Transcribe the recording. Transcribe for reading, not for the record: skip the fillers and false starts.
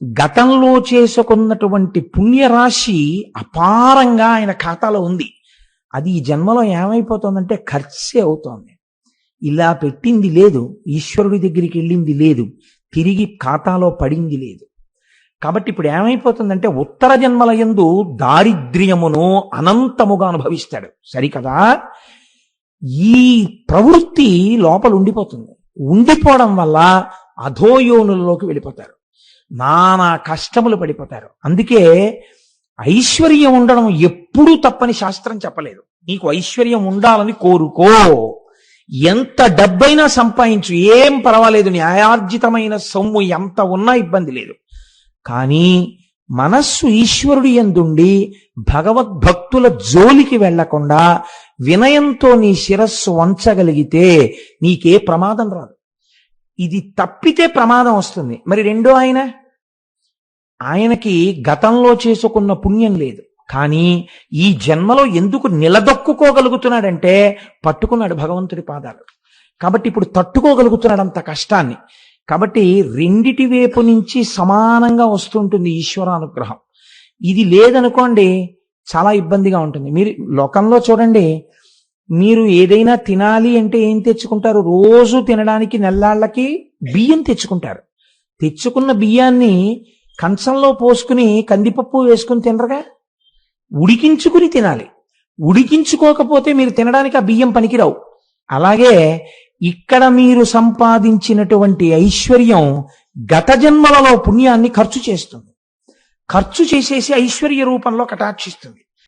గతంలో చేసుకున్నటువంటి పుణ్యరాశి అపారంగా ఆయన ఖాతాలో ఉంది. అది ఈ జన్మలో ఏమైపోతుందంటే ఖర్చే అవుతోంది. ఇలా పెట్టింది లేదు, ఈశ్వరుడి దగ్గరికి వెళ్ళింది లేదు, తిరిగి ఖాతాలో పడింది లేదు. కాబట్టి ఇప్పుడు ఏమైపోతుందంటే ఉత్తర జన్మల యందు దారిద్ర్యమును అనంతముగా అనుభవిస్తాడు. సరికదా? ఈ ప్రవృత్తి లోపల ఉండిపోతుంది. ఉండిపోవడం వల్ల అధోయోనులలోకి వెళ్ళిపోతారు, నానా కష్టములు పడిపోతారు. అందుకే ఐశ్వర్యం ఉండడం ఎప్పుడూ తప్పని శాస్త్రం చెప్పలేదు. నీకు ఐశ్వర్యం ఉండాలని కోరుకో, ఎంత డబ్బైనా సంపాదించు, ఏం పర్వాలేదు, న్యాయార్జితమైన సొమ్ము ఎంత ఉన్నా ఇబ్బంది లేదు. కానీ మనస్సు ఈశ్వరుడి యందుండి భగవద్భక్తుల జోలికి వెళ్లకుండా వినయంతో నీ శిరస్సు వంచగలిగితే నీకే ప్రమాదం రాదు. ఇది తప్పితే ప్రమాదం వస్తుంది. మరి రెండో ఆయనకి గతంలో చేసుకున్న పుణ్యం లేదు, కానీ ఈ జన్మలో ఎందుకు నిలదొక్కుకోగలుగుతున్నాడంటే పట్టుకున్నాడు భగవంతుడి పాదాలు. కాబట్టి ఇప్పుడు తట్టుకోగలుగుతున్నాడు అంత కష్టాన్ని. కాబట్టి రెండిటి వైపు నుంచి సమానంగా వస్తుంటుంది ఈశ్వరానుగ్రహం. ఇది లేదనుకోండి చాలా ఇబ్బందిగా ఉంటుంది. మీరు లోకంలో చూడండి, మీరు ఏదైనా తినాలి అంటే ఏం తెచ్చుకుంటారు? రోజు తినడానికి నెల్లాళ్ళకి బియ్యం తెచ్చుకుంటారు. తెచ్చుకున్న బియ్యాన్ని కంచంలో పోసుకుని కందిపప్పు వేసుకుని తినరుగా, ఉడికించుకుని తినాలి. ఉడికించుకోకపోతే మీరు తినడానికి ఆ బియ్యం పనికిరావు. అలాగే ఇక్కడ మీరు సంపాదించినటువంటి ఐశ్వర్యం గత జన్మలలో పుణ్యాన్ని ఖర్చు చేస్తుంది. ఖర్చు చేసేసి ఐశ్వర్య రూపంలో కటాక్షిస్తుంది.